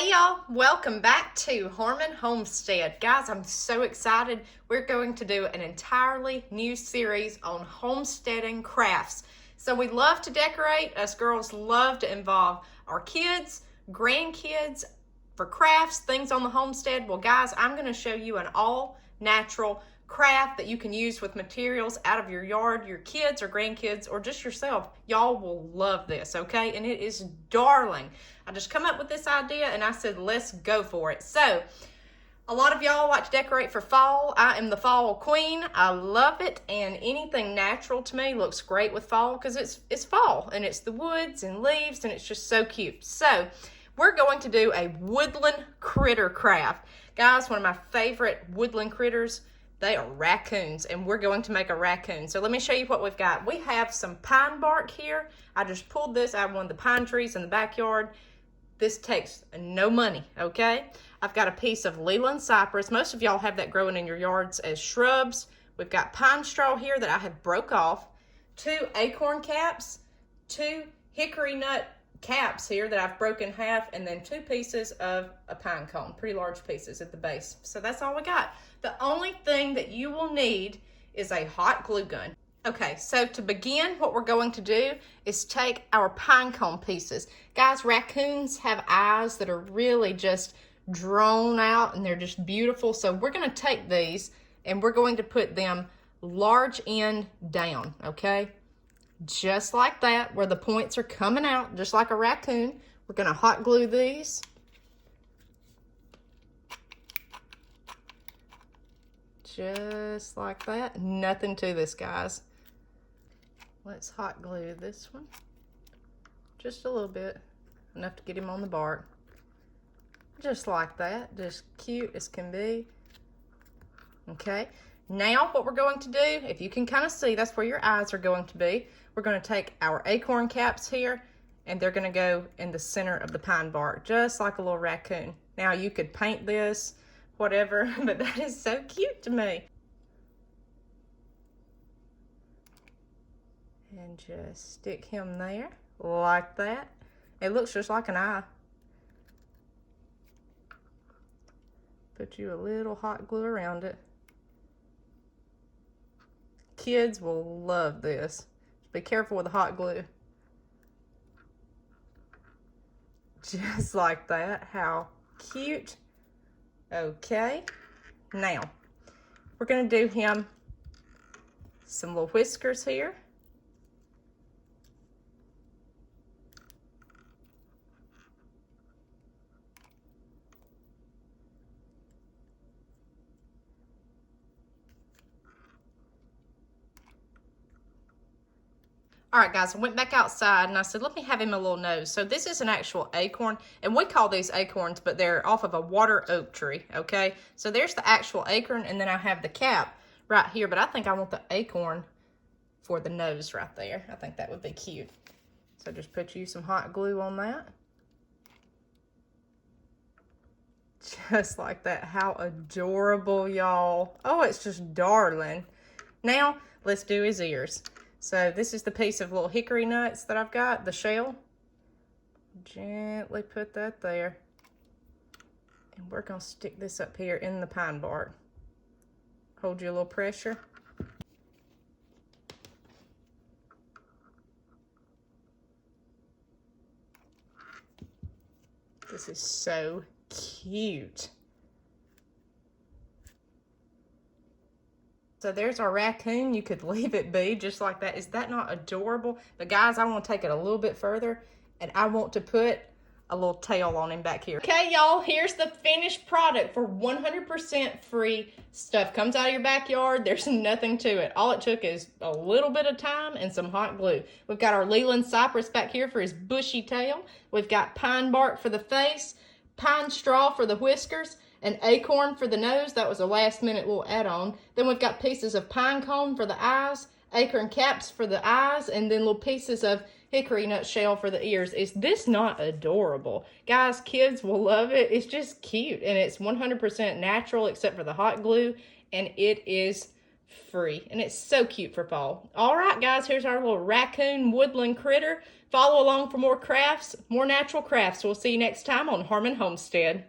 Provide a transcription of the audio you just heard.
Hey y'all, welcome back to Harmon Homestead. Guys, I'm so excited. We're going to do an entirely new series on homesteading crafts. So we love to decorate. Us girls love to involve our kids, grandkids for crafts, things on the homestead. Well guys, I'm going to show you an all natural craft that you can use with materials out of your yard, your kids or grandkids, or just yourself. Y'all will love this, okay? And it is darling. I just come up with this idea and I said, let's go for it. So, a lot of y'all like to decorate for fall. I am the fall queen. I love it, and anything natural to me looks great with fall because it's fall and it's the woods and leaves and it's just so cute. So, we're going to do a woodland critter craft. Guys, one of my favorite woodland critters, they are raccoons, and we're going to make a raccoon. So let me show you what we've got. We have some pine bark here. I just pulled this out of one of the pine trees in the backyard. This takes no money, okay? I've got a piece of Leland cypress. Most of y'all have that growing in your yards as shrubs. We've got pine straw here that I have broke off, 2 acorn caps, 2 hickory nut caps here that I've broken in half, and then 2 pieces of a pine cone, pretty large pieces at the base. So that's all we got. The only thing that you will need is a hot glue gun. Okay, so to begin, what we're going to do is take our pine cone pieces. Guys, raccoons have eyes that are really just drawn out and they're just beautiful. So we're going to take these and we're going to put them large end down, okay? Just like that, where the points are coming out, just like a raccoon. We're going to hot glue these. Just like that. Nothing to this, guys. Let's hot glue this one. Just a little bit. Enough to get him on the bark. Just like that. Just cute as can be. Okay. Now what we're going to do, if you can kind of see, that's where your eyes are going to be. We're going to take our acorn caps here, and they're going to go in the center of the pine bark, just like a little raccoon. Now you could paint this, whatever, but that is so cute to me. And just stick him there, like that. It looks just like an eye. Put you a little hot glue around it. Kids will love this. Be careful with the hot glue. Just like that. How cute. Okay. Now, we're going to do him some little whiskers here. All right, guys, I went back outside and I said, let me have him a little nose. So this is an actual acorn, and we call these acorns, but they're off of a water oak tree, okay? So there's the actual acorn, and then I have the cap right here, but I think I want the acorn for the nose right there. I think that would be cute. So just put you some hot glue on that. Just like that. How adorable, y'all. Oh, it's just darling. Now, let's do his ears. So this is the piece of little hickory nuts that I've got, the shell. Gently put that there. And we're going to stick this up here in the pine bark. Hold you a little pressure. This is so cute. So there's our raccoon. You could leave it be just like that. Is that not adorable? But guys, I want to take it a little bit further, and I want to put a little tail on him back here. Okay, y'all, here's the finished product for 100% free stuff. Comes out of your backyard. There's nothing to it. All it took is a little bit of time and some hot glue. We've got our Leland cypress back here for his bushy tail. We've got pine bark for the face, pine straw for the whiskers, an acorn for the nose. That was a last minute little add-on. Then we've got pieces of pine cone for the eyes, acorn caps for the eyes, and then little pieces of hickory nut shell for the ears. Is this not adorable? Guys, kids will love it. It's just cute, and it's 100% natural except for the hot glue, and it is free, and it's so cute for fall. All right, guys, here's our little raccoon woodland critter. Follow along for more crafts, more natural crafts. We'll see you next time on Harmon Homestead.